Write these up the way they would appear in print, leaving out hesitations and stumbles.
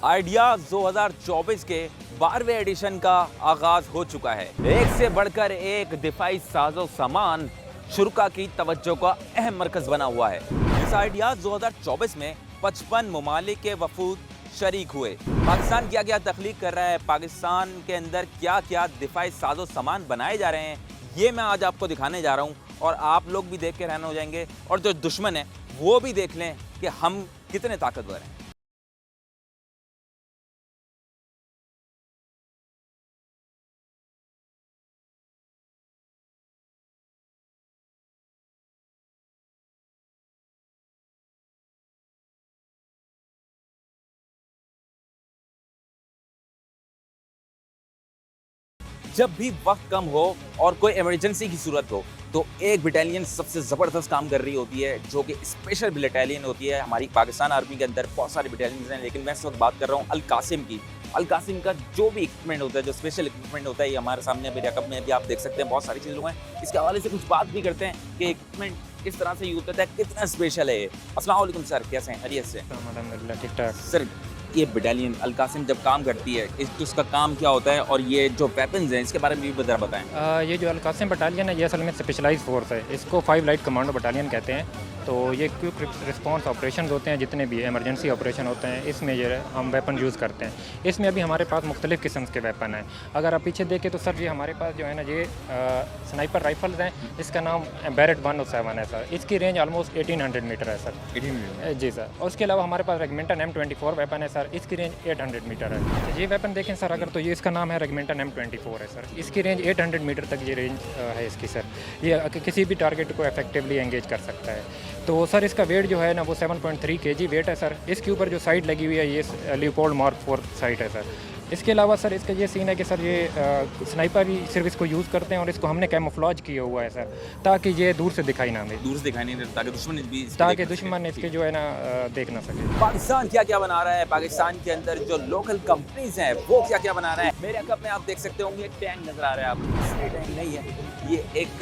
Ideas 2024 के 12वें addition का आगाज हो चुका है। एक से बढ़कर एक दिफाई साजो सामान शुरा की तवज्जो का अहम मरकज बना हुआ है। इस आइडियाज 2024 में 55 ममालिक के वफूद शरीक हुए। पाकिस्तान क्या क्या तख्लीक कर रहा है, पाकिस्तान के अंदर क्या क्या दिफाई साजो सामान बनाए जा रहे हैं, ये मैं आज आपको दिखाने जा रहा हूँ। और आप लोग भी देख के हैरान हो जाएंगे और जो दुश्मन है वो भी देख लें कि हम कितने ताकतवर हैं। जब भी वक्त कम हो और कोई इमरजेंसी की सूरत हो तो एक बटालियन सबसे ज़बरदस्त काम कर रही होती है, जो कि स्पेशल बटालियन होती है। हमारी पाकिस्तान आर्मी के अंदर बहुत सारे बटालियन हैं, लेकिन मैं इस वक्त बात कर रहा हूँ अल कासिम की। अल कासिम का जो भी इक्विपमेंट होता है, जो स्पेशल इक्विपमेंट होता है, ये हमारे सामने मेरे रकम में भी आप देख सकते हैं। बहुत सारी चीज़ें हैं, इसके हवाले से कुछ बात भी करते हैं कि इक्विपमेंट किस तरह से यूज़ होता है, कितना स्पेशल है ये। अस्सलाम वालेकुम सर, कैसे हैं? खैरियत से? अल्हम्दुलिल्लाह ठीक ठाक। सर, ये बटालियन अल कासिम जब काम करती है, उसका काम क्या होता है और ये जो वेपन्स हैं इसके बारे में भी ज़रा बताएं। ये जो अल कासिम बटालियन है, ये असल में स्पेशलाइज फोर्स है। इसको 5 लाइट कमांडो बटालियन कहते हैं। तो ये क्विक रिस्पांस ऑपरेशन होते हैं, जितने भी इमरजेंसी ऑपरेशन होते हैं, इसमें ये हम वेपन यूज़ करते हैं। इसमें अभी हमारे पास मुख्तलिफ़ किस्म के वेपन हैं। अगर आप पीछे देखें तो सर, ये हमारे पास जो है ना, ये स्नाइपर राइफल्स हैं। इसका नाम बैरेट 107 है सर। इसकी रेंज ऑलमोस्ट 1800 मीटर है सर। 1800 जी सर। और उसके अलावा हमारे पास रेगमेंटन M24 वेपन है सर। इसकी रेंज 800 मीटर है। ये वेपन देखें सर अगर, तो ये इसका नाम है रेगमेंटन M24 है सर। इसकी रेंज 800 मीटर तक ये रेंज है इसकी सर। ये किसी भी टारगेट को इफेक्टिवली एंगेज कर सकता है। तो सर इसका वेट जो है ना, वो 7.3 kg वेट है सर। इसके ऊपर जो साइड लगी हुई है, ये लियोपोल्ड मार्क 4 साइट है सर। इसके अलावा सर इसका ये सीन है कि सर, ये स्नाइपर भी सिर्फ इसको यूज़ करते हैं और इसको हमने कैमोफ्लेज किया हुआ है सर, ताकि ये दूर से दिखाई ना दे। दूर से दिखाई नहीं देता, ताकि दुश्मन भी ताकि दुश्मन इसके जो है ना देख ना सके। पाकिस्तान क्या क्या बना रहा है, पाकिस्तान के अंदर जो लोकल कंपनीज हैं वो क्या क्या बना रहा है। मेरे कप में आप देख सकते होंगे एक टैंक नजर आ रहा है आपको। इसलिए टैंक नहीं है, ये एक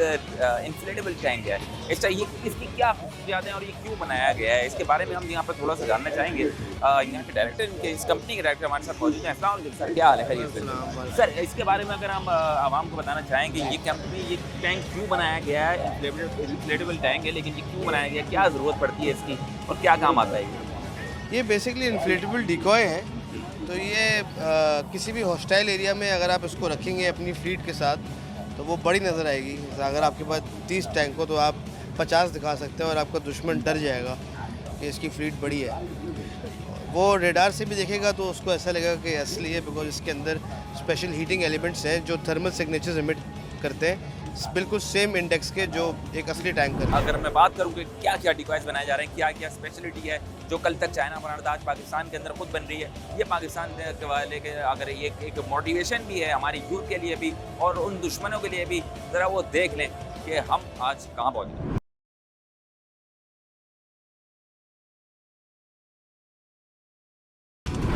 इन्फ्लेटेबल टैंक है। इसकी क्या खूबियात हैं और ये क्यों बनाया गया है, इसके बारे में हम यहाँ पर थोड़ा सा जानना चाहेंगे। यहाँ के डायरेक्टर, इस कंपनी के डायरेक्टर हमारे साथ मौजूद हैं। अस्सलाम वालेकुम सर, क्या हाल है? खैरियत से? सर, इसके बारे में अगर हम आवाम को बताना चाहेंगे, ये कंपनी, ये टैंक क्यों बनाया गया है? इन्फ्लेटेबल टैंक है, लेकिन ये क्यों बनाया गया, क्या ज़रूरत पड़ती है इसकी और क्या काम आता है? ये बेसिकली इन्फ्लेटेबल डिकॉय है। तो ये किसी भी हॉस्टाइल एरिया में अगर आप इसको रखेंगे अपनी फ्लीट के साथ, तो वो बड़ी नज़र आएगी। अगर आपके पास 30 टैंक हो तो आप 50 दिखा सकते हैं और आपका दुश्मन डर जाएगा कि इसकी फ्लीट बड़ी है। वो रेडार से भी देखेगा तो उसको ऐसा लगेगा कि असली है, बिकॉज इसके अंदर स्पेशल हीटिंग एलिमेंट्स हैं जो थर्मल सिग्नेचर्स एमिट करते हैं, बिल्कुल सेम इंडेक्स के जो एक असली टैंक है। अगर मैं बात करूँ कि क्या क्या डिवाइस बनाए जा रहे हैं, क्या क्या स्पेशलिटी है जो कल तक चाइना बना रहा था, आज पाकिस्तान के अंदर खुद बन रही है, ये पाकिस्तान के वाले के अगर ये एक मोटिवेशन भी है हमारी यूथ के लिए भी और उन दुश्मनों के लिए भी, ज़रा वो देख लें कि हम आज कहाँ पहुँचे।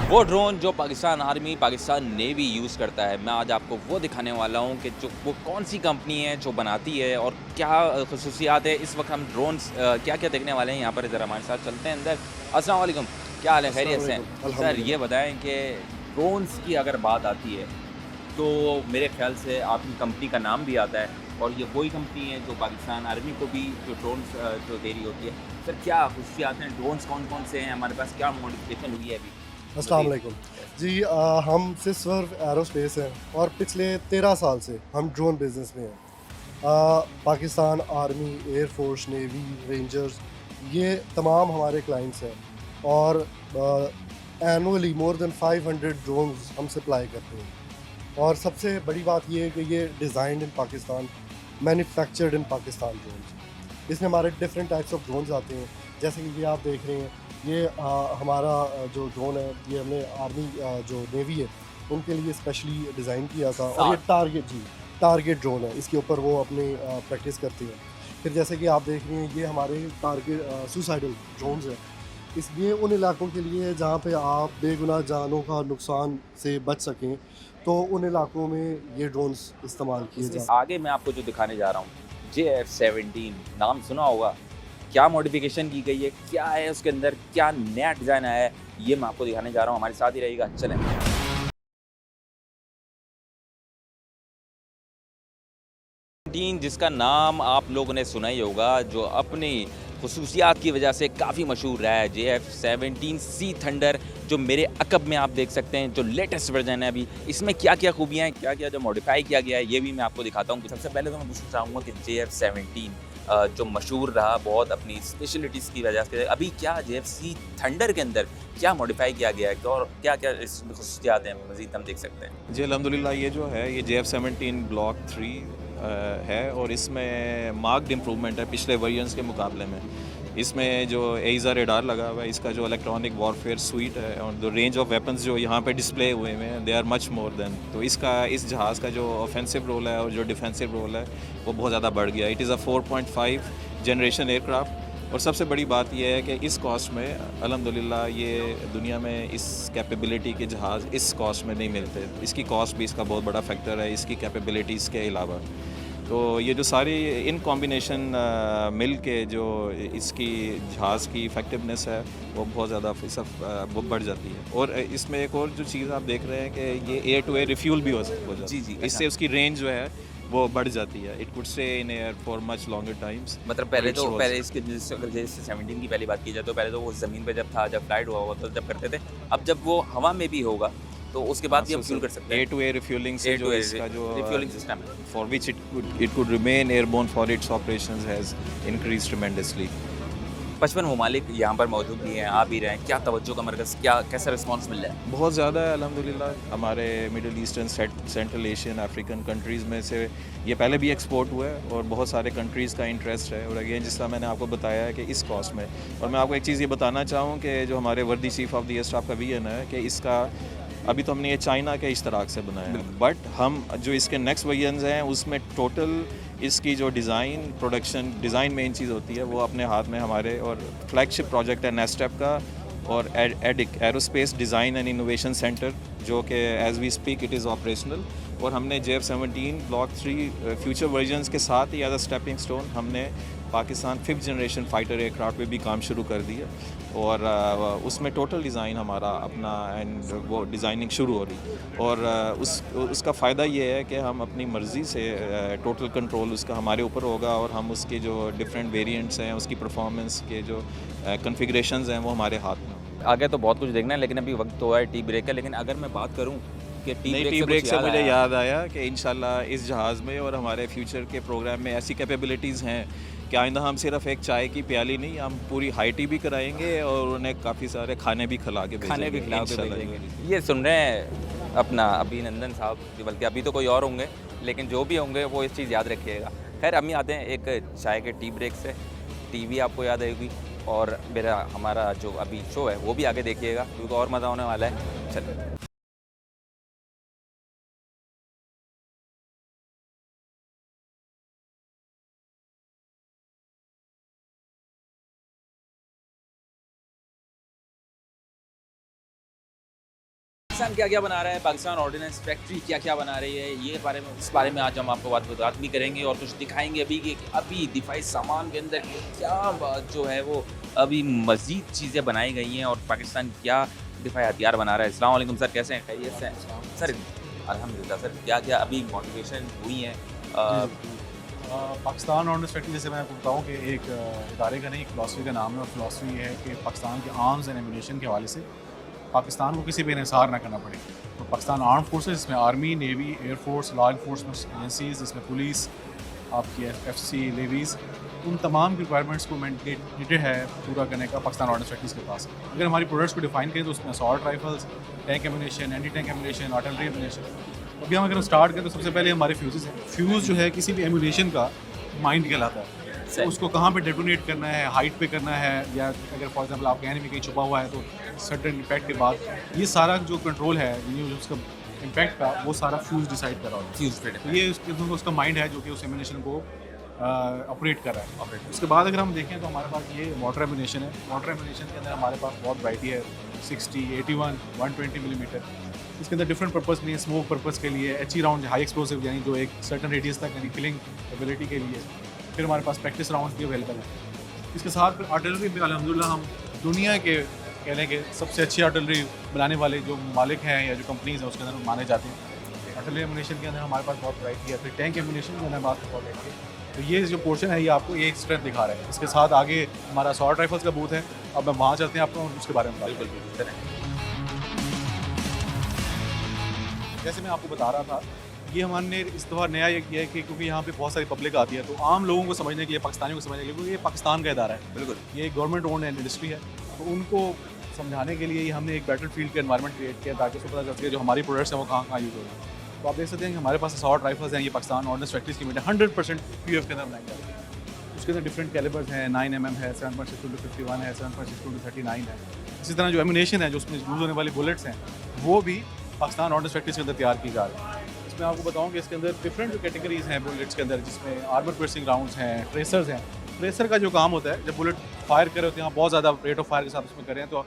वो ड्रोन जो Pakistan army, Pakistan navy use करता है, मैं आज आपको वो दिखाने वाला हूँ कि जो वो कौन सी कंपनी है जो बनाती है और क्या खसूसियात है। इस वक्त हम ड्रोन्स क्या क्या देखने वाले हैं यहाँ पर, ज़रा हमारे साथ चलते हैं अंदर। अस्सलाम वालेकुम, क्या हाल है? खैरियत से? सर, ये बताएं कि ड्रोन्स की अगर बात आती है तो मेरे ख्याल से आपकी कंपनी का नाम भी आता है और ये वही कंपनी है जो पाकिस्तान आर्मी को भी जो ड्रोन्स जो दे रही होती है। सर, क्या खसूसियात हैं, ड्रोन्स कौन कौन से हैं हमारे पास, क्या मॉडिफिकेशन हुई है अभी? अस्सलाम वालेकुम जी। हम सिस्वर्व एरोस्पेस हैं और पिछले 13 साल से हम ड्रोन बिज़नेस में हैं। Pakistan army, air force, navy, rangers, ये तमाम हमारे क्लाइंट्स हैं और एनुअली मोर देन 500 ड्रोन्स हम सप्लाई करते हैं। और सबसे बड़ी बात ये है कि ये designed in Pakistan, manufactured in Pakistan drones. इसमें हमारे डिफरेंट टाइप्स ऑफ ड्रोन्स आते हैं, जैसे कि ये आप देख रहे हैं। ये हमारा जो ड्रोन है, ये हमने आर्मी जो नेवी है उनके लिए स्पेशली डिज़ाइन किया था और ये टारगेट ड्रोन है। इसके ऊपर वो अपनी प्रैक्टिस करती हैं। फिर जैसे कि आप देख रहे हैं, ये हमारे टारगेट सुसाइडल ड्रोन्स हैं। इसलिए उन इलाकों के लिए जहाँ पे आप बेगुनाह जानों का नुकसान से बच सकें, तो उन इलाकों में ये ड्रोन्स इस्तेमाल किए जाते हैं। आगे मैं आपको जो दिखाने जा रहा हूँ, JF-17 नाम सुना होगा। क्या मॉडिफिकेशन की गई है, क्या है उसके अंदर, क्या नया डिज़ाइन आया है, ये मैं आपको दिखाने जा रहा हूँ, हमारे साथ ही रहेगा, चलें। जिसका नाम आप लोगों ने सुना ही होगा, जो अपनी खसूसियात की वजह से काफ़ी मशहूर रहा है, JF-17C थंडर, जो मेरे अकब में आप देख सकते हैं, जो लेटेस्ट वर्जन है अभी। इसमें क्या क्या खूबियाँ हैं, क्या क्या जो मॉडिफाई किया गया है, ये भी मैं आपको दिखाता हूँ। सबसे पहले तो मैं पूछना चाहूँगा कि JF-17 जो मशहूर रहा बहुत अपनी स्पेशलिटीज़ की वजह से, अभी क्या JF-C थंडर के अंदर क्या मॉडिफाई किया गया है और क्या क्या इसमें खसूसियात हैं मज़ीद हम देख सकते हैं? जी अल्हम्दुलिल्लाह, ये जो है ये JF-17 ब्लॉक 3 है और इसमें मार्क्ड इम्प्रूवमेंट है पिछले वर्जन्स के मुकाबले में। इसमें जो एइज़ा रेडार लगा हुआ है, इसका जो इलेक्ट्रॉनिक वॉरफेयर सूट है और जो रेंज ऑफ वेपन्स जो यहाँ पे डिस्प्ले हुए हैं, they are much more than. तो इस जहाज़ का जो ऑफेंसिव रोल है और जो डिफेंसिव रोल है वो बहुत ज़्यादा बढ़ गया। It is a 4.5 generation aircraft. और सबसे बड़ी बात यह है कि इस कॉस्ट में अल्हम्दुलिल्लाह ये दुनिया में इस कैपेबिलिटी के जहाज़ इस कॉस्ट में नहीं मिलते। इसकी कॉस्ट भी इसका बहुत बड़ा फैक्टर है, इसकी कैपेबिलिटीज़ के अलावा। तो ये जो सारी इन कॉम्बिनेशन मिल के जो इसकी जहाज़ की इफ़ेक्टिवनेस है वो बहुत ज़्यादा वो बढ़ जाती है। और इसमें एक और जो चीज़ आप देख रहे हैं कि ये एयर टू एयर रिफ्यूल भी हो जाती है। जी, इससे उसकी रेंज जो है वो बढ़ जाती है। It could stay in air for much longer times. मतलब पहले इसके अगर जैसे 17 की पहली बात की जाए तो पहले तो वो ज़मीन पे जब था, जब फ्लाइट हुआ तो जब करते थे। अब जब वो हवा में भी होगा तो उसके बाद भी हम फ्यूल कर सकते हैं। एयर टू एयर रिफ्यूलिंग से जो इसका जो रिफ्यूलिंग सिस्टम है, for which it could remain airborne for its operations has increased tremendously. 55 ममालिक यहाँ पर मौजूद भी हैं, आ भी रहे हैं। क्या तवज्जो का मरकज़, क्या कैसा रिस्पांस मिल रहा है? बहुत ज़्यादा है अल्हम्दुलिल्लाह। हमारे middle eastern central Asian African countries में से ये पहले भी एक्सपोर्ट हुआ है और बहुत सारे कंट्रीज़ का इंटरेस्ट है। और अगेन जिस तरह मैंने आपको बताया है कि इस कॉस्ट में, और मैं आपको एक चीज़ ये बताना चाहूँ कि जो हमारे वर्दी chief of the air staff का विजन है कि इसका अभी तो हमने ये चाइना के इश्तराक से बनाया है, बट हम जो इसके नेक्स्ट वर्जन्स हैं उसमें टोटल इसकी जो डिज़ाइन डिज़ाइन मेन चीज़ होती है वो अपने हाथ में हमारे, और फ्लैगशिप प्रोजेक्ट है नेस्टेप का और एडिक aerospace design and innovation centre, जो कि as we speak it is operational. और हमने JF-17 ब्लॉक 3 फ्यूचर वर्जन्स के साथ ही एज अ स्टेपिंग स्टोन हमने Pakistan 5th generation fighter aircraft पे भी काम शुरू कर दिया। और उसमें टोटल डिज़ाइन हमारा अपना एंड वो डिज़ाइनिंग शुरू हो रही। और उसका फ़ायदा ये है कि हम अपनी मर्ज़ी से टोटल कंट्रोल उसका हमारे ऊपर होगा और हम उसके जो डिफरेंट वेरिएंट्स हैं, उसकी परफॉर्मेंस के जो कॉन्फ़िगरेशंस हैं वो हमारे हाथ में। आगे तो बहुत कुछ देखना है, लेकिन अभी वक्त तो है टी ब्रेक का। लेकिन अगर मैं बात करूँ कि टी ब्रेक से मुझे याद आया कि इंशाल्लाह इस जहाज़ में और हमारे फ्यूचर के प्रोग्राम में ऐसी कैपेबिलिटीज़ हैं कि आइंदा हम सिर्फ एक चाय की प्याली नहीं, हम पूरी हाई टी भी कराएंगे और उन्हें काफ़ी सारे खाने भी खिला के भेजेंगे। ये सुन रहे हैं अपना अभिनंदन साहब, बल्कि अभी तो कोई और होंगे, लेकिन जो भी होंगे वो इस चीज़ याद रखिएगा। खैर हम आते हैं एक चाय के टी ब्रेक से। टीवी आपको याद आएगी और हमारा जो अभी शो है वो भी आगे देखिएगा, क्योंकि और मज़ा होने वाला है। चलिए। पाकिस्तान क्या क्या बना रहा है, पाकिस्तान ऑर्डिनेंस फैक्ट्री क्या क्या बना रही है, इस बारे में आज हम आपको बात भी करेंगे और कुछ दिखाएंगे अभी कि अभी दिफाई सामान के अंदर क्या जो है वो अभी मज़ीद चीज़ें बनाई गई हैं और पाकिस्तान क्या दिफाई हथियार बना रहा है। अस्सलाम वालेकुम सर, कैसे हैं? खैरियत से हैं सर? अल्हम्दुलिल्लाह सर। क्या क्या अभी मॉडिफिकेशन हुई हैं? पाकिस्तान ऑर्डिनेंस फैक्ट्री, जैसे मैं आपको बताऊँ कि एक इदारे का नहीं, एक फ़िलासफ़ी का नाम है, और फ़िलासफ़ी ये है कि पाकिस्तान के आर्म्स एंड एम्यूनेशन के हवाले से पाकिस्तान को किसी भी इन्हिसार ना करना पड़े। तो पाकिस्तान आर्म फोर्सेस, इसमें army, navy, air force, law enforcement agencies, इसमें पुलिस, आपकी FFC, लेवीज़, उन तमाम की रिक्वायरमेंट्स को मैंडेटेड है पूरा करने का पाकिस्तान ऑर्डिनेंस फैक्ट्रीज़ के पास। अगर हमारी प्रोडक्ट्स को डिफाइन करें तो उसमें assault rifles, tank ammunition, anti tank ammunition, artillery ammunition. अभी हम अगर स्टार्ट करें तो सबसे पहले हमारे फ्यूज़ हैं। फ्यूज़ जो है किसी भी एम्यूनेशन का माइंड कहलाता है। तो उसको कहाँ पे डेटोनेट करना है, हाइट पे करना है, या अगर फॉर एग्जांपल आपके एनिमी कहीं छुपा हुआ है तो सर्टेन इम्पैक्ट के बाद ये सारा जो कंट्रोल है उसका इम्पैक्ट का, वो सारा फ्यूज़ डिसाइड कर रहा है। फ्यूज़ तो ये उसका माइंड है जो कि उस एम्यूनेशन को ऑपरेट कर रहा है। उसके बाद अगर हम देखें तो हमारे पास ये वाटर एम्यूनेशन है। वाटर एम्यूनेशन के अंदर हमारे पास बहुत वैरायटी है, 60, 81, 120 मिलीमीटर। इसके अंदर डिफरेंट पर्पज़ के लिए, स्मोक पर्पज़ के लिए, HE राउंड हाई एक्सप्लोसिव यानी जो एक सर्टन रेडियस तक यानी किलिंग एबिलिटी के लिए। फिर हमारे पास प्रैक्टिस राउंड भी अवेलेबल है। इसके साथ फिर आर्टिलरी भी अल्हम्दुलिल्लाह हम दुनिया के कह लें कि सबसे अच्छी आर्टिलरी बनाने वाले जो मालिक हैं या जो कंपनीज हैं उसके अंदर माने जाते हैं। आर्टिलरी एमुनेशन के अंदर हमारे पास बहुत वैरायटी है, फिर टैंक एमुनेशन के अंदर हमारे पास बहुत वैरायटी है। तो ये जो पोर्शन है ये आपको ये स्ट्रेंथ दिखा रहा है। इसके साथ आगे हमारा असॉल्ट राइफल्स का बूथ है, अब मैं वहाँ चलते हैं, आपको उसके बारे में बिल्कुल बिल्कुल। जैसे मैं आपको बता रहा था, ये हमने इस दफ़ा नया ये किया है कि क्योंकि यहाँ पे बहुत सारी पब्लिक आती है तो आम लोगों को समझने के लिए, पाकिस्तानियों को समझने के लिए, क्योंकि ये पाकिस्तान का इदारा है, बिल्कुल ये गवर्नमेंट ओन इंडस्ट्री है, तो उनको समझाने के लिए ही हमने एक बैटल फील्ड का एनवायरनमेंट क्रिएट किया ताकि उसको पता चल सके जो हमारी प्रोडक्ट्स हैं वो कहाँ कहाँ यूज़ हो रही है। तो आप देख सकते हैं कि हमारे पास असॉल्ट राइफल्स हैं, ये पाकिस्तान ऑर्डिनेंस फैक्ट्रीज की 100% POF के अंदर बनाई जाती है। उसके अंदर डिफरेंट कैलिबर्स हैं, 9mm है, 7.62-51 है, 7.62-39 है। इसी तरह जो एमुनेशन है, जो उसमें यूज़ होने वाली बुलेट्स हैं, वो भी पाकिस्तान ऑर्डिनेंस फैक्ट्रीज के अंदर तैयार की जा रही है। इसमें आपको बताऊँ कि इसके अंदर डिफरेंट जो कैटेगरीज हैं बुलेट्स के अंदर, जिसमें आर्मर piercing राउंड्स हैं, ट्रेसर्स हैं। ट्रेसर का जो काम होता है, जब बुलेट फायर कर रहे होते हैं, आप बहुत ज़्यादा रेट ऑफ फायर के साथ उसमें करें तो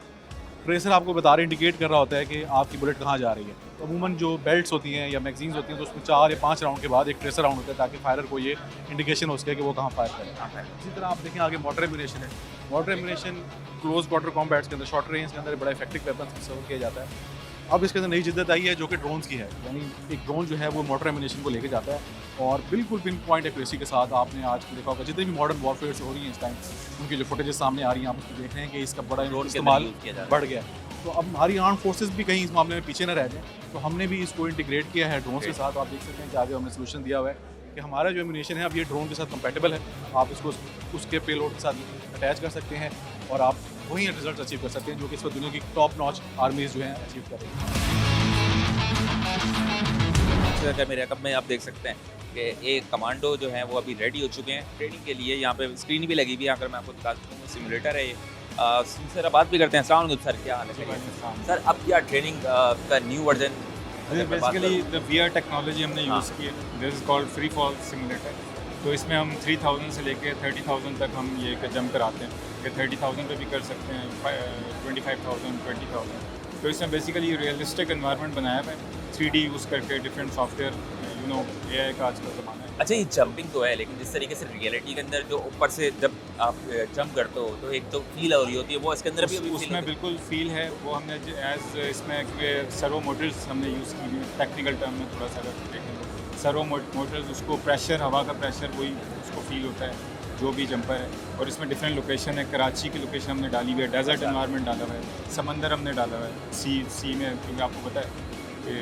ट्रेसर आपको बता रहे इंडिकेट कर रहा होता है कि आपकी बुलेट कहाँ जा रही है। तो अमूमन जो बेल्ट्स होती हैं या मैगजीन्स होती हैं तो उसमें 4 या 5 राउंड के बाद एक ट्रेसर राउंड होता है ताकि फायरर को ये इंडिकेशन हो सके कि वो कहाँ फायर करें। इसी तरह आप देखें आगे मोटर एमुनेशन है। Motor ammunition close quarter combats के अंदर, शॉर्ट रेंज के अंदर बड़ा इफेक्टिव वेपन सर्व किया जाता है। अब इसके अंदर नई जिद्दत आई है जो कि ड्रोन्स की है, यानी एक ड्रोन जो है वो मोटर एमुनेशन को लेके जाता है और बिल्कुल पिन पॉइंट एक्यूरेसी के साथ आपने आज देखा होगा जितने भी मॉडर्न वॉरफेयर हो रही हैं इस टाइम, उनकी जो फुटेजेस सामने आ रही हैं आप उसको देख रहे हैं कि इसका बड़ा इस्तेमाल बढ़ गया है। तो अब हमारी आर्म फोर्सेस भी कहीं इस मामले में पीछे न रह जाए, तो हमने भी इसको इंटीग्रेट किया है ड्रोन के साथ। आप देख सकते हैं कि आगे हमने सोल्यूशन दिया हुआ है कि हमारा जो एमुनेशन है अब ये ड्रोन के साथ कंपेटेबल है, आप इसको उसके पेलोड के साथ अटैच कर सकते हैं और आप वही रिजल्ट अचीव कर सकते हैं जो कि इस वक्त दुनिया की टॉप नॉच आर्मीज जो हैं अचीव कर रही हैं। मेरे कब में आप देख सकते हैं कि एक कमांडो जो है वो अभी रेडी हो चुके हैं ट्रेनिंग के लिए। यहाँ पे स्क्रीन भी लगी हुई है, अगर मैं आपको दिखा सकता हूँ, सिमुलेटर है ये। सर बात भी करते हैं। अस्सलाम वालेकुम सर, क्या हाल है सर? अब क्या ट्रेनिंग का new version? Basically the VR technology हमने यूज़ की है, this is called free fall simulator. तो इसमें हम 3000 से लेके 30,000 तक हम ये जंप कराते हैं कि 30,000 पे भी कर सकते हैं, 25,000, 20,000। तो इसमें बेसिकली रियलिस्टिक एनवायरनमेंट बनाया हुआ है 3D यूज़ करके, डिफरेंट सॉफ्टवेयर, AI का आज का ज़माना है। अच्छा, ये जंपिंग तो है, लेकिन जिस तरीके से रियलिटी के अंदर जो ऊपर से जब आप जंप करते हो तो एक तो फील हो रही होती है, वो इसके अंदर भी अभी उसमें बिल्कुल फील है। वो हमने एज इसमें सर्वो मोटर्स हमने यूज़ की हुई, टेक्निकल टर्म में थोड़ा सा अगर देखें, सर्वो मोटर्स, उसको प्रेशर, हवा का प्रेशर वही उसको फील होता है जो भी जंपर है। और इसमें डिफरेंट लोकेशन है, कराची की लोकेशन हमने डाली हुई है, डेजर्ट एनवायरनमेंट डाला हुआ है, समंदर हमने डाला हुआ है, सी में, क्योंकि आपको पता है कि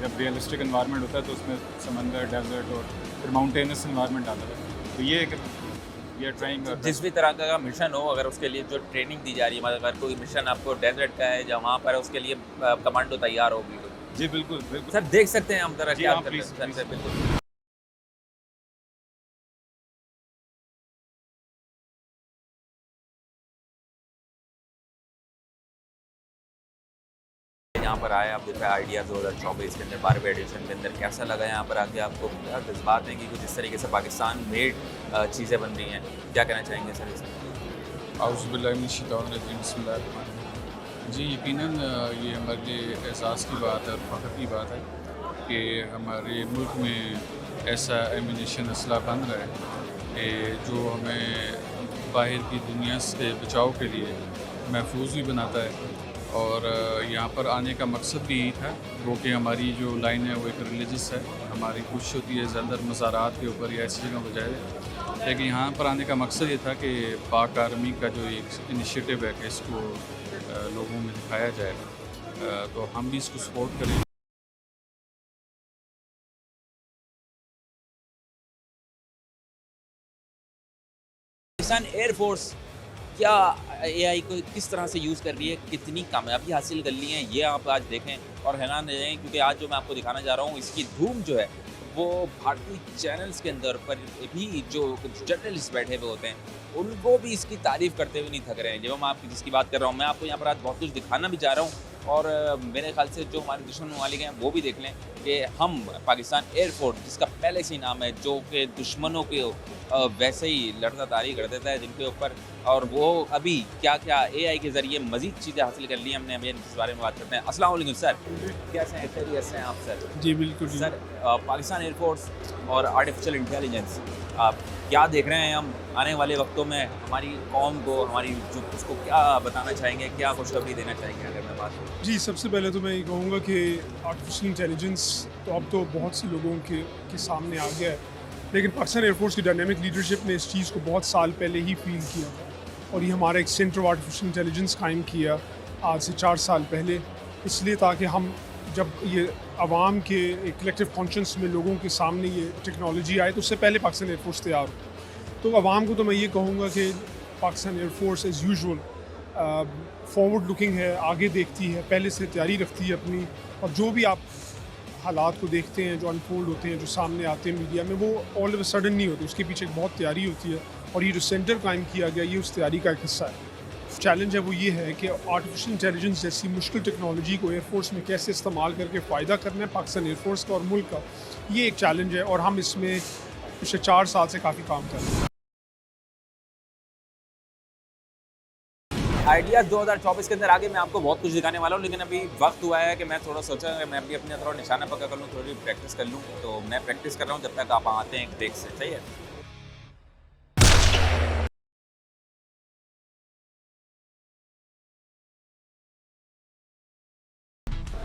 जब रियलिस्टिक एनवायरनमेंट होता है तो उसमें समंदर, डेजर्ट और फिर माउंटेनस एनवायरनमेंट डाला हुआ है। तो ये वी आर ट्राइंग जिस भी तरह का मिशन हो, अगर उसके लिए जो ट्रेनिंग दी जा रही है, मतलब अगर कोई मिशन आपको डेजर्ट का है या वहाँ पर है, उसके लिए कमांडो तैयार होगी। जी बिल्कुल बिल्कुल सर देख सकते हैं हम तरह जी, क्या हाँ, करते हैं प्लीज़, सर, बिल्कुल। यहाँ पर आए, आप देख रहे हैं आइडिया 2024 के अंदर 12वें एडिशन के अंदर कैसा लगा यहाँ पर आके आपको? क्या जज्बात हैं कि कुछ इस तरीके से पाकिस्तान मेड चीज़ें बन रही हैं, क्या कहना चाहेंगे सर इसमें? जी यकीनन ये हमारे लिए एहसास की बात है और फ़ख्र की बात है कि हमारे मुल्क में ऐसा एमुनेशन असला बन रहा है कि जो हमें बाहर की दुनिया से बचाव के लिए महफूज भी बनाता है। और यहाँ पर आने का मकसद भी यही था, वो कि हमारी जो लाइन है वो एक रिलीजियस है, हमारी कोशिश होती है ज़्यादातर मज़ारात के ऊपर या ऐसी जगह पर जाए, लेकिन यहाँ पर आने का मकसद ये था कि पाक आर्मी का जो एक इनिशिएटिव है कि इसको लोगों में दिखाया जाए, तो हम भी इसको सपोर्ट करें। पाकिस्तान एयरफोर्स क्या AI को किस तरह से यूज़ कर रही है, कितनी कामयाबी हासिल कर ली है, ये आप आज देखें और हैरान रह जाएं, क्योंकि आज जो मैं आपको दिखाना चाह रहा हूँ इसकी धूम जो है वो भारतीय चैनल्स के अंदर पर भी जो जर्नलिस्ट बैठे हुए होते हैं उनको भी इसकी तारीफ़ करते हुए नहीं थक रहे हैं। जब मैं आपकी जिसकी बात कर रहा हूँ, मैं आपको यहाँ पर आज बहुत कुछ दिखाना भी चाह रहा हूँ और मेरे ख्याल से जो हमारे दुश्मन ममालिक हैं वो भी देख लें कि हम पाकिस्तान एयरफोर्स, जिसका पहले से ही नाम है, जो कि दुश्मनों के वैसे ही लड़ता तारी कर देता है जिनके ऊपर, और वो अभी क्या क्या AI के ज़रिए मज़ीद चीज़ें हासिल कर ली हमने, अभी इस बारे में बात करते हैं। अस्सलाम वालेकुम सर, कैसे हैं? खैरियत से हैं आप सर? जी बिल्कुल सर, पाकिस्तान एयरफोर्स और आर्टिफिशियल इंटेलिजेंस, आप क्या देख रहे हैं हम आने वाले वक्तों में हमारी कौम को, हमारी जो उसको क्या बताना चाहेंगे, क्या खुशखबरी देना चाहेंगे अगर मैं बात करूँ? जी सबसे पहले तो मैं ये कहूँगा कि आर्टिफिशियल इंटेलिजेंस तो अब तो बहुत से लोगों के सामने आ गया है, लेकिन पाकिस्तान एयरफोर्स की डायनेमिक लीडरशिप ने इस चीज़ को बहुत साल पहले ही फील किया और ये हमारा एक सेंटर ऑफ आर्टिफिशियल इंटेलिजेंस कायम किया आज से 4 साल पहले, इसलिए ताकि हम जब ये आवाम के एक कलेक्टिव कॉन्शियस में लोगों के सामने ये टेक्नोलॉजी आए तो उससे पहले पाकिस्तान एयरफोर्स तैयार हो। तो आवाम को तो मैं ये कहूँगा कि Pakistan air force as usual forward looking है, आगे देखती है, पहले से तैयारी रखती है अपनी, और जो भी आप हालात को देखते हैं जो अनफोल्ड होते हैं, जो सामने आते हैं मीडिया में, वो ऑल ऑफ सडन नहीं होते, उसके पीछे एक बहुत तैयारी होती है, और ये जो सेंटर कायम किया गया ये उस तैयारी का एक हिस्सा है। चैलेंज है वो ये है कि आर्टिफिशियल इंटेलिजेंस जैसी मुश्किल टेक्नोलॉजी को एयरफोर्स में कैसे इस्तेमाल करके फ़ायदा करना है पाकिस्तान एयरफोर्स का और मुल्क का, ये एक चैलेंज है और हम इसमें पिछले 4 साल से काफ़ी काम कर रहे हैं। आइडियाज़ 2024 के अंदर आगे मैं आपको बहुत कुछ दिखाने वाला हूँ, लेकिन अभी वक्त हुआ है कि मैं थोड़ा सोचा कि मैं भी अपने थोड़ा निशाना पक्का कर लूँ, थोड़ी प्रैक्टिस कर लूँ। तो मैं प्रैक्टिस कर रहा हूँ जब तक आप आते हैं एक ब्रेक से, सही है?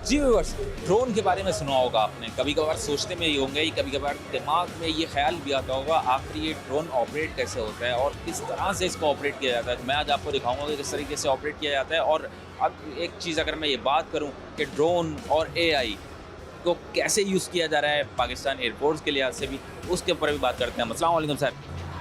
जी व्यूअर्स, ड्रोन के बारे में सुना होगा आपने, कभी कभार सोचते में ही होंगे, कभी कभार दिमाग में ये ख्याल भी आता होगा आखिर ये ड्रोन ऑपरेट कैसे होता है और किस तरह से इसको ऑपरेट किया जाता है। तो मैं आज आपको दिखाऊंगा कि किस तरीके से ऑपरेट किया जाता है। और अब एक चीज़ अगर मैं ये बात करूं कि ड्रोन और AI को कैसे यूज़ किया जा रहा है पाकिस्तान एयरफोर्स के लिहाज से भी, उसके ऊपर भी बात करते हैं। अस्सलाम वालेकुम सर।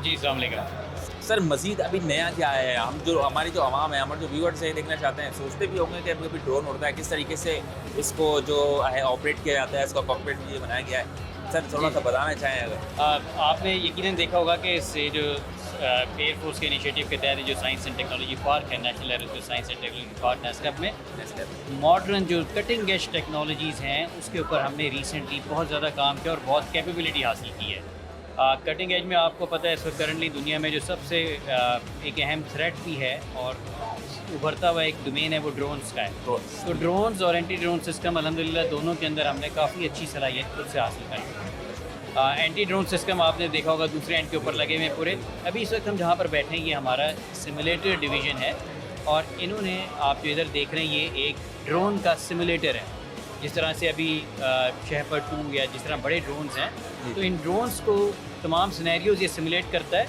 जी अस्सलाम वालेकुम सर, मज़ीद अभी नया क्या है? हम जो हमारी जो आवाम है, हमारे जो व्यूअर्स है देखना चाहते हैं, सोचते भी होंगे कि अभी अभी ड्रोन उड़ता है, किस तरीके से इसको जो है ऑपरेट किया जाता है, इसका कॉकपिट भी बनाया गया है। सर थोड़ा सा बताना चाहें अगर। आपने यकीनन देखा होगा कि इससे जो एयरफोर्स के इनिशिएटिव के तहत जो साइंस एंड टेक्नोलॉजी पार्क है, national aerospace science and technology park नेस्टेप में मॉडर्न जो कटिंग एज टेक्नोलॉजीज़ हैं उसके ऊपर हमने रिसेंटली बहुत ज़्यादा काम किया और बहुत कैपेबिलिटी हासिल की है। कटिंग एज में आपको पता है इस वक्त करंटली दुनिया में जो सबसे एक अहम थ्रेट भी है और उभरता हुआ एक डोमेन है वो ड्रोन्स का है। तो ड्रोन्स और एंटी ड्रोन सिस्टम अल्हम्दुलिल्लाह दोनों के अंदर हमने काफ़ी अच्छी सलाहियत खुद से हासिल करी। एंटी ड्रोन सिस्टम आपने देखा होगा दूसरे एंड के ऊपर लगे हुए पूरे। अभी इस वक्त हम जहाँ पर बैठे हैं ये हमारा सिमुलेटर डिवीज़न है और इन्होंने आप जो इधर देख रहे हैं ये एक ड्रोन का सिमुलेटर है। जिस तरह से अभी शहपर 2 या जिस तरह बड़े ड्रोन्स हैं, तो इन ड्रोन्स को तमाम सिनेरियोज ये सिमुलेट करता है।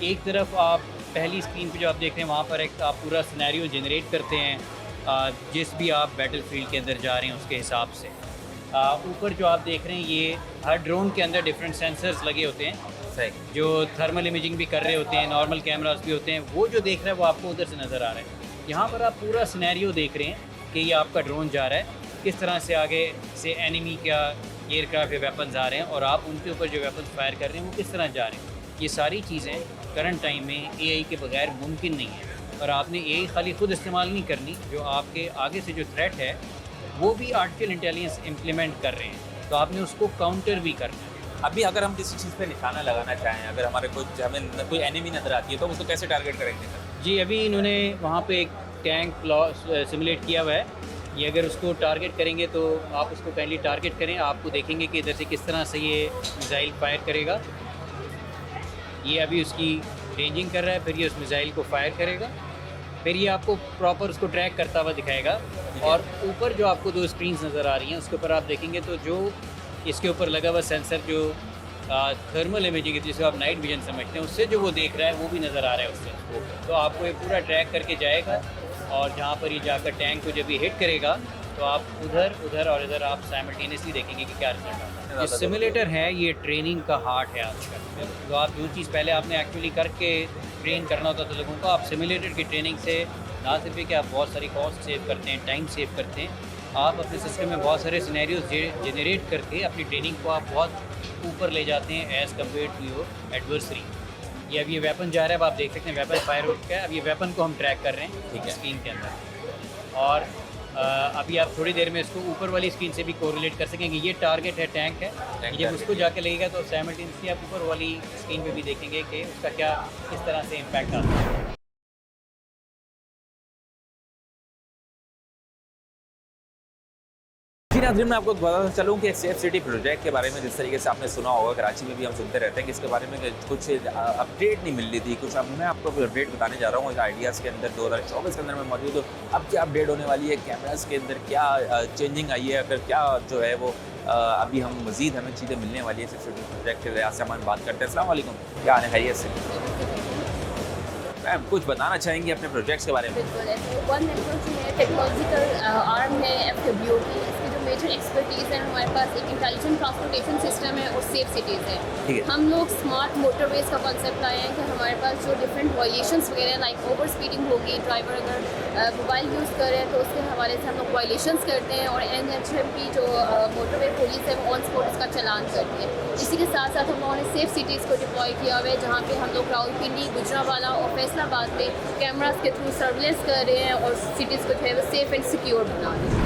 एक तरफ आप पहली स्क्रीन पे जो आप देख रहे हैं वहाँ पर एक आप पूरा सिनेरियो जनरेट करते हैं जिस भी आप बैटल फील्ड के अंदर जा रहे हैं उसके हिसाब से। ऊपर जो आप देख रहे हैं ये हर ड्रोन के अंदर डिफरेंट सेंसर्स लगे होते हैं जो थर्मल इमेजिंग भी कर रहे होते हैं, नॉर्मल कैमरास भी होते हैं। वो जो देख रहा है वो आपको उधर से नज़र आ रहा है। यहाँ पर आप पूरा सिनेरियो देख रहे हैं कि ये आपका ड्रोन जा रहा है, किस तरह से आगे से एनिमी का एयरक्राफ्ट या वेपन्स आ रहे हैं और आप उनके ऊपर जो वेपन्स फायर कर रहे हैं वो किस तरह जा रहे हैं। ये सारी चीज़ें करंट टाइम में AI के बगैर मुमकिन नहीं है और आपने AI खाली खुद इस्तेमाल नहीं करनी, जो आपके आगे से जो थ्रेट है वो भी आर्टिफिशियल इंटेलिजेंस इम्प्लीमेंट कर रहे हैं, तो आपने उसको काउंटर भी करना है। अभी अगर हम किसी चीज़ पे निशाना लगाना चाहें, अगर हमारे हमें कोई एनिमी नज़र आती है तो उसको कैसे टारगेट करेंगे सर? जी अभी इन्होंने वहाँ पे एक टैंक सिमुलेट किया हुआ है। ये अगर उसको टारगेट करेंगे तो आप उसको पहले टारगेट करें, आपको देखेंगे कि इधर से किस तरह से ये मिसाइल फायर करेगा। ये अभी उसकी रेंजिंग कर रहा है, फिर ये उस मिसाइल को फायर करेगा, फिर ये आपको प्रॉपर उसको ट्रैक करता हुआ दिखाएगा। और ऊपर जो आपको 2 स्क्रीन्स नज़र आ रही हैं उसके ऊपर आप देखेंगे तो जो इसके ऊपर लगा हुआ सेंसर जो थर्मल इमेजिंग जिसे आप नाइट विजन समझते हैं, उससे जो वो देख रहा है वो भी नज़र आ रहा है उससे। तो आपको ये पूरा ट्रैक करके जाएगा और जहाँ पर ये जाकर टैंक को जब ये हिट करेगा तो आप उधर और इधर आप साइमल्टेनियसली देखेंगे कि क्या रिजल्ट आता है। ये सिमुलेटर है, ये ट्रेनिंग का हार्ट है आजकल। तो आप जो चीज़ पहले आपने एक्चुअली करके ट्रेन करना होता था लोगों को, आप सिमुलेटर की ट्रेनिंग से ना सिर्फ कि आप बहुत सारी कॉस्ट सेव करते हैं, टाइम सेव करते हैं, आप अपने सिस्टम में बहुत सारे सिनेरियोज जनरेट करके अपनी ट्रेनिंग को आप बहुत ऊपर ले जाते हैं as compared to your adversary. ये अब ये वेपन जा रहा है, अब आप देख सकते हैं वेपन फायर हो चुका है। अब ये वेपन को हम ट्रैक कर रहे हैं, ठीक है, स्क्रीन के अंदर। और अभी आप थोड़ी देर में इसको ऊपर वाली स्क्रीन से भी कोरिलेट कर सकेंगे। ये टारगेट है, टैंक है, जब उसको जाके लगेगा तो साइमल्टेनियसली आप ऊपर वाली स्क्रीन पे भी देखेंगे कि उसका क्या किस तरह से इम्पैक्ट आता है। जी नाज़रीन, मैं आपको बताता चलूँ कि सेफ सिटी प्रोजेक्ट के बारे में जिस तरीके से आपने सुना होगा, कराची में भी हम सुनते रहते हैं कि इसके बारे में कुछ अपडेट नहीं मिल रही थी कुछ। अब मैं आपको अपडेट बताने जा रहा हूँ आइडियाज़ के अंदर 2024 के अंदर मैं मौजूद हूँ। अब क्या अपडेट होने वाली है, कैमराज़ के अंदर क्या चेंजिंग आई है, अगर क्या जो है वो अभी हम मज़ीद हमें चीज़ें मिलने वाली है सेफ सिटी प्रोजेक्ट के लिहाज से हम बात करते हैं। अस्सलाम वालेकुम, क्या हाल है, खैरियत से? मैम कुछ बताना चाहेंगे अपने प्रोजेक्ट्स के बारे में? बिल्कुल, वन नेटवर्क जो है टेक्नोलॉजिकल आर्म है FWT। इसकी जो मेजर एक्सपर्टीज़ है, हमारे पास एक इंटेलिजेंट ट्रांसपोर्टेशन सिस्टम है और सेफ सिटीज़ है। हम लोग स्मार्ट मोटरवेज का कॉन्सेप्ट लाए हैं कि हमारे पास जो डिफरेंट वायलेशंस वगैरह लाइक ओवर स्पीडिंग होगी, ड्राइवर अगर मोबाइल यूज़ कर रहे हैं तो उसके हवाले से हम लोग वायलेशंस करते हैं और NHM की जो मोटरवे पुलिस है वो ऑन स्पॉट उसका चलान करती है। इसी के साथ साथ हम लोगों ने सेफ सिटीज़ को डिप्लॉय किया हुआ है, जहाँ पे हम लोग रावलपिंडी, गुजरांवाला और फैसलाबाद में कैमरास के थ्रू सर्विलेंस कर रहे हैं और सिटीज़ को जो है वो सेफ एंड सिक्योर बना रहे हैं।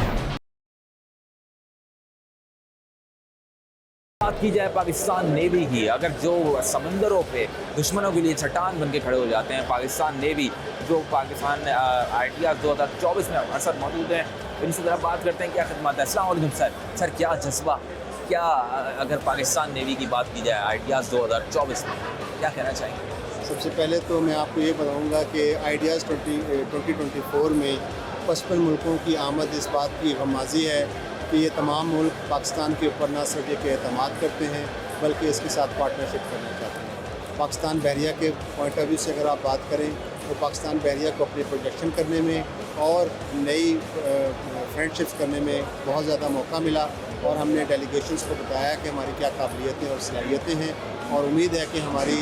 बात की जाए पाकिस्तान नेवी की, अगर जो समंदरों पे दुश्मनों के लिए चट्टान बन के खड़े हो जाते हैं, पाकिस्तान नेवी जो पाकिस्तान आइडियाज़ 2024 में हमारे साथ मौजूद हैं, इनसे ज़रा बात करते हैं क्या खिदमत है। अस्सलाम वालेकुम सर, क्या जज्बा, क्या अगर पाकिस्तान नेवी की बात की जाए आइडियाज़ 2024 में क्या कहना चाहेंगे? सबसे पहले तो मैं आपको ये बताऊंगा कि आइडियाज़ 2024 में 55 मुल्कों की आमद इस बात की गमाज़ी है कि ये तमाम मुल्क पाकिस्तान के ऊपर न सिर्फ एक एतमाद करते हैं बल्कि इसके साथ पार्टनरशिप करना चाहते हैं। पाकिस्तान बहरिया के पॉइंट ऑफ व्यू से अगर आप बात करें तो पाकिस्तान बहरिया को अपनी प्रोजेक्शन करने में और नई फ्रेंडशिप्स करने में बहुत ज़्यादा मौका मिला और हमने डेलीगेशंस को बताया कि हमारी क्या काबिलियतें और सलाहियतें हैं और उम्मीद है कि हमारी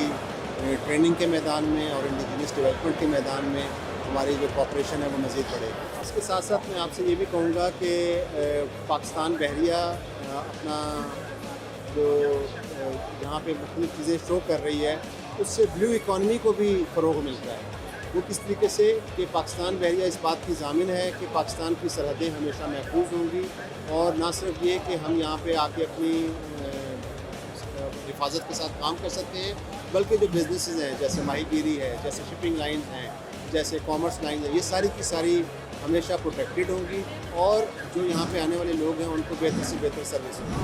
ट्रेनिंग के मैदान में और इंडिजिनस डेवलपमेंट के मैदान में हमारी जो कॉपरेशन है वो मज़ीद बढ़ेगी। इसके साथ साथ मैं आपसे ये भी कहूँगा कि पाकिस्तान बहरिया अपना जो यहाँ पे मुख्तलिफ़ चीज़ें शो कर रही है उससे ब्लू इकॉनमी को भी फ़रोग़ मिलता है। वो किस तरीके से कि पाकिस्तान बहरिया इस बात की ज़ामिन है कि पाकिस्तान की सरहदें हमेशा महफूज होंगी और ना सिर्फ ये कि हम यहाँ पे आके अपनी हिफाजत के साथ काम कर सकते हैं बल्कि जो बिजनेसेस हैं जैसे माहीगीरी है, जैसे शिपिंग लाइंस हैं, जैसे कॉमर्स लाइंस हैं, ये सारी की सारी हमेशा प्रोटेक्टेड होंगी और जो यहाँ पे आने वाले लोग हैं उनको बेहतर से बेहतर सर्विस होगी।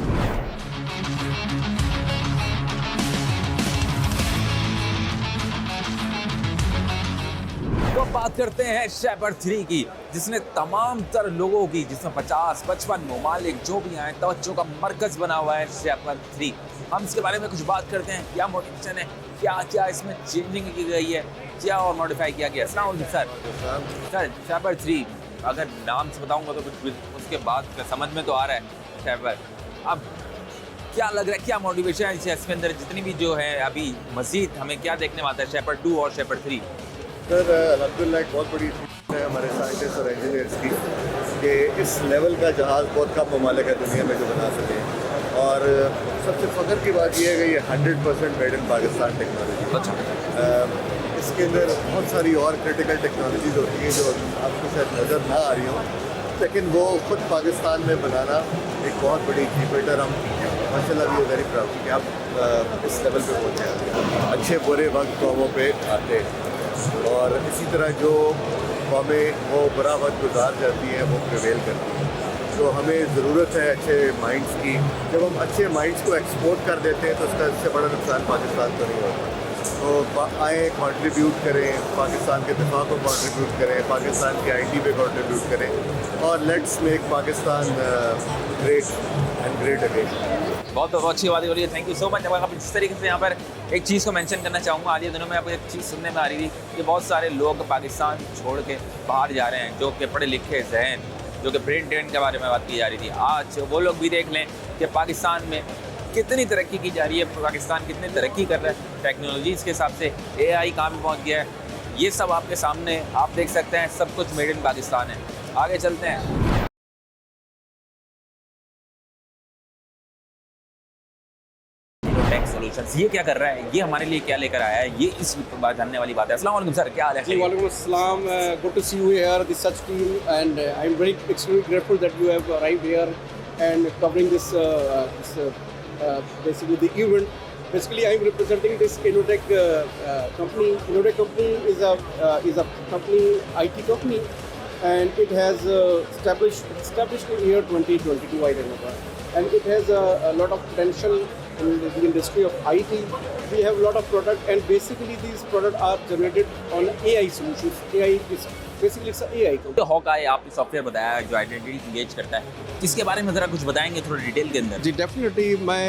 तो बात करते हैं शेपर्ड 3 की, जिसने तमाम तर लोगों की, जिसमें 50-55 ममालिक जो भी आए, तवज्जो का मरकज़ बना हुआ है शेपर्ड 3। हम इसके बारे में कुछ बात करते हैं, क्या मोटिवेशन है, क्या क्या इसमें चेंजिंग की गई है, क्या और मॉडिफाई किया गया। अस्सलाम वालेकुम सर, शेपर्ड 3 अगर नाम से बताऊंगा तो कुछ उसके बाद समझ में तो आ रहा है शेपर्ड। अब क्या लग रहा है, क्या मोटिवेशन है इसके अंदर, जितनी भी जो है अभी मज़ीद हमें क्या देखने में आता है शेपर्ड 2 और शेपर्ड 3? सर अल्हम्दुलिल्लाह एक बहुत बड़ी चीज़ है हमारे साइंटिस्ट और इंजीनियर्स की कि इस लेवल का जहाज़ बहुत कम ममालिक है दुनिया में जो बना सकें और सबसे फ़ख्र की बात यह है कि ये 100% मेड इन पाकिस्तान टेक्नोलॉजी। अच्छा, इसके अंदर बहुत सारी और क्रिटिकल टेक्नोलॉजीज़ होती हैं जो आपको शायद नज़र ना आ रही हों, लेकिन वो ख़ुद पाकिस्तान में बनाना एक बहुत बड़ी अचीवमेंट है। हम माशाल्लाह वी आर वेरी प्राउड कि आप इस लेवल पे पहुँचे हैं। अच्छे बुरे वक्त कौमों पे आते हैं और इसी तरह जो कौमें वो बुरा वक्त गुजार जाती हैं वो प्रिवेल करती हैं। तो हमें ज़रूरत है अच्छे माइंड्स की। जब हम अच्छे माइंड्स को एक्सपोर्ट कर देते हैं तो उसका इससे बड़ा नुकसान पाकिस्तान को नहीं होता। तो आए कंट्रीब्यूट करें, पाकिस्तान के दिफा को कंट्रीब्यूट करें, पाकिस्तान की IT पे कंट्रीब्यूट करें और let's make Pakistan great and great again. बहुत अच्छी बात हो रही है, थैंक यू सो मच। अब जिस तरीके से यहाँ पर एक चीज़ को मेंशन करना चाहूँगा, हालिया दिनों में आपको एक चीज़ सुनने में आ रही थी कि बहुत सारे लोग पाकिस्तान छोड़ के बाहर जा रहे हैं, जो कि पढ़े लिखे जहन, जो कि ब्रेन ड्रेन के बारे में बात की जा रही थी। आज वो लोग भी देख लें कि पाकिस्तान में कितनी तरक्की की जा रही है, पाकिस्तान कितनी तरक्की कर रहा है टेक्नोलॉजीज़ के हिसाब से, AI कहाँ पे पहुँच गया है, ये सब आपके सामने आप देख सकते हैं। सब कुछ मेड इन पाकिस्तान है। आगे चलते हैं। टेक सॉल्यूशंस, ये क्या कर रहा है, ये हमारे लिए क्या लेकर आया है, ये इस बात जानने वाली बात है। अस्सलाम वालेकुम सर, क्या हाल है? जी वालेकुम अस्सलाम, good to see you here this such team and I am very extremely grateful that you have arrived here and covering this basically the event. Basically, I am representing this Innotech company. Innotech company is a company, IT company, and it has established in year 2022, I remember, and it has a lot of potential in the industry of IT. We have a lot of product, and basically these products are generated on AI solutions. AI is basically it's a AI company. Hawkeye आपने software बताया जो identity engage करता है, इसके बारे में ज़रा कुछ बताएंगे थोड़ा डिटेल के अंदर? जी डेफिनेटली, मैं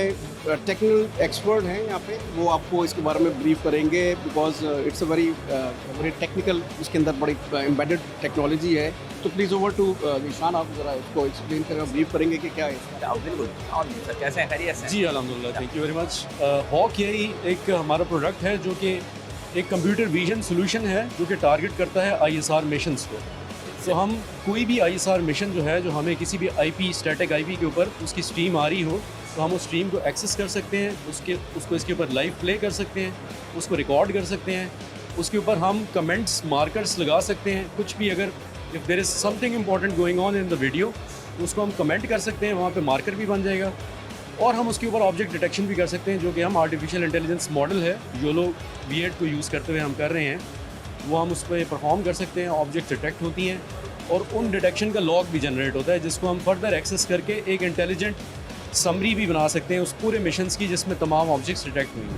टेक्निकल एक्सपर्ट हैं यहाँ पे, वो आपको इसके बारे में ब्रीफ करेंगे because it's a very technical, इसके अंदर बड़ी एम्बेडेड टेक्नोलॉजी है। तो प्लीज़ ओवर टू निशान, आप ज़रा इसको एक्सप्लेन करें, ब्रीफ करेंगे कि क्या है। बिल्कुल सर, कैसे हैं, खैरियत से? जी अल्हम्दुलिल्लाह, थैंक यू वेरी मच। हॉक यही एक हमारा प्रोडक्ट है जो कि एक कंप्यूटर विजन सोल्यूशन है जो कि टारगेट करता है ISR मिशंस को। तो हम कोई भी ISR मिशन जो है, जो हमें किसी भी IP स्टैटिक IP के ऊपर उसकी स्ट्रीम आ रही हो, तो हम उस स्ट्रीम को एक्सेस कर सकते हैं, उसको इसके ऊपर लाइव प्ले कर सकते हैं, उसको रिकॉर्ड कर सकते हैं, उसके ऊपर हम कमेंट्स मार्कर्स लगा सकते हैं। कुछ भी अगर if there is something important going on in the video, तो उसको हम कमेंट कर सकते हैं, वहाँ पे मार्कर भी बन जाएगा। और हम उसके ऊपर ऑब्जेक्ट डिटेक्शन भी कर सकते हैं, जो कि हम आर्टिफिशियल इंटेलिजेंस मॉडल है जो लोग V8 को यूज़ करते हुए हम कर रहे हैं, वो हम उस पर परफॉर्म कर सकते हैं। ऑब्जेक्ट डिटेक्ट होती हैं और उन डिटेक्शन का लॉग भी जनरेट होता है, जिसको हम फर्दर एक्सेस करके एक इंटेलिजेंट समरी भी बना सकते हैं उस पूरे मिशंस की जिसमें तमाम ऑब्जेक्ट्स डिटेक्ट हुई।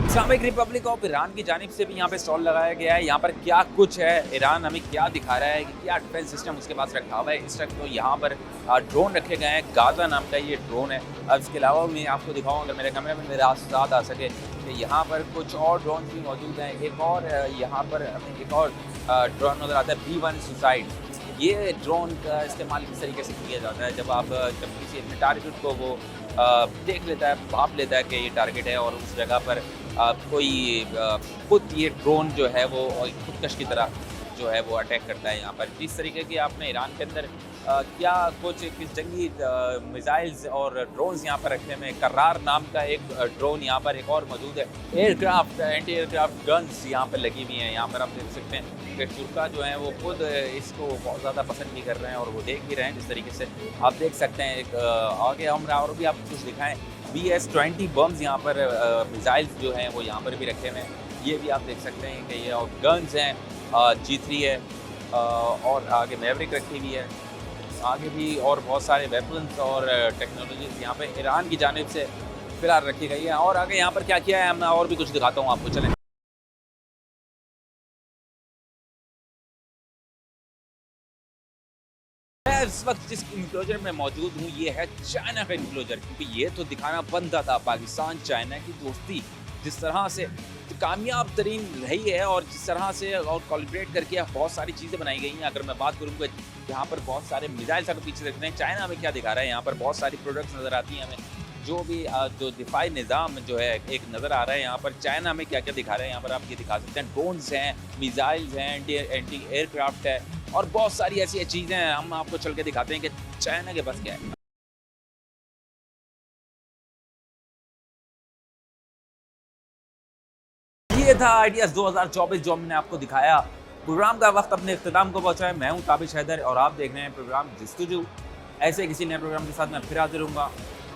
इस्लामिक रिपब्लिक ऑफ ईरान की जानिब से भी यहाँ पे स्टॉल लगाया गया है। यहाँ पर क्या कुछ है, ईरान हमें क्या दिखा रहा है, कि क्या डिफेंस सिस्टम उसके पास रखा हुआ है। इस वक्त तो यहाँ पर ड्रोन रखे गए हैं, गाजा नाम का ये ड्रोन है। अब इसके अलावा मैं आपको दिखाऊँ, अगर मेरे कैमरे में मेरे साथ आ सके, कि यहाँ पर कुछ और ड्रोन भी मौजूद हैं। एक और यहाँ पर हमें एक और ड्रोन नज़र आता है, B1 सुसाइड। ये ड्रोन का इस्तेमाल किस तरीके से किया जाता है, जब किसी अपने टारगेट को वो देख लेता है, भाप लेता है कि ये टारगेट है, और उस जगह पर कोई खुद ये ड्रोन जो है वो खुदकश की तरह जो है वो अटैक करता है। यहाँ पर इस तरीके की आपने ईरान के अंदर क्या कुछ किस जंगी मिसाइल्स और ड्रोन्स यहाँ पर रखे हुए हैं। कर्रार नाम का एक ड्रोन यहाँ पर एक और मौजूद है। एयरक्राफ्ट, एंटी एयरक्राफ्ट गन्स यहाँ पर लगी हुई हैं। यहाँ पर आप देख सकते हैं कि शुरा जो हैं वो खुद इसको बहुत ज़्यादा पसंद भी कर रहे हैं और वो देख भी रहे हैं। जिस तरीके से आप देख सकते हैं, एक आगे हम और भी आप कुछ दिखाएँ, BS-20 बम्स यहाँ पर मिसाइल्स जो हैं वो यहाँ पर भी रखे हुए हैं। ये भी आप देख सकते हैं कि ये और गन्स हैं, G3 है, और आगे मैवरिक रखी हुई है। आगे भी और बहुत सारे वेपन्स और टेक्नोलॉजीज यहाँ पे ईरान की जानिब से फिलहाल रखी गई है। और आगे यहाँ पर क्या किया है, मैं और भी कुछ दिखाता हूँ आपको, चलें। मैं इस वक्त जिस इंक्लोजर में मौजूद हूँ ये है चाइना का इंक्लोजर, क्योंकि ये तो दिखाना बनता था पाकिस्तान चाइना की दोस्ती जिस तरह से कामयाब तरीन रही है और जिस तरह से और कोलैबोरेट करके बहुत सारी चीज़ें बनाई गई हैं। अगर मैं बात करूँगा, यहाँ पर बहुत सारे मिसाइल्स अगर पीछे देखते हैं, चाइना हमें क्या दिखा रहा है, यहाँ पर बहुत सारी प्रोडक्ट्स नज़र आती हैं हमें। जो भी जो दिफाई निज़ाम जो है एक नज़र आ रहा है, यहाँ पर चाइना हमें क्या क्या दिखा रहा है, यहाँ पर आप ये दिखा सकते हैं, ड्रोन्स हैं, मिसाइल्स हैं, एंटी एयरक्राफ्ट है और बहुत सारी ऐसी चीज़ें हैं। हम आपको चल के दिखाते हैं कि चाइना के पास क्या है। ये था आइडियाज़ 2024 जो हमने आपको दिखाया। प्रोग्राम का वक्त अपने इख्तिताम को पहुंचा है। मैं हूं ताबिश हैदर और आप देख रहे हैं प्रोग्राम जस्तुजू। ऐसे किसी नए प्रोग्राम के साथ मैं फिर हाजिर हूँगा।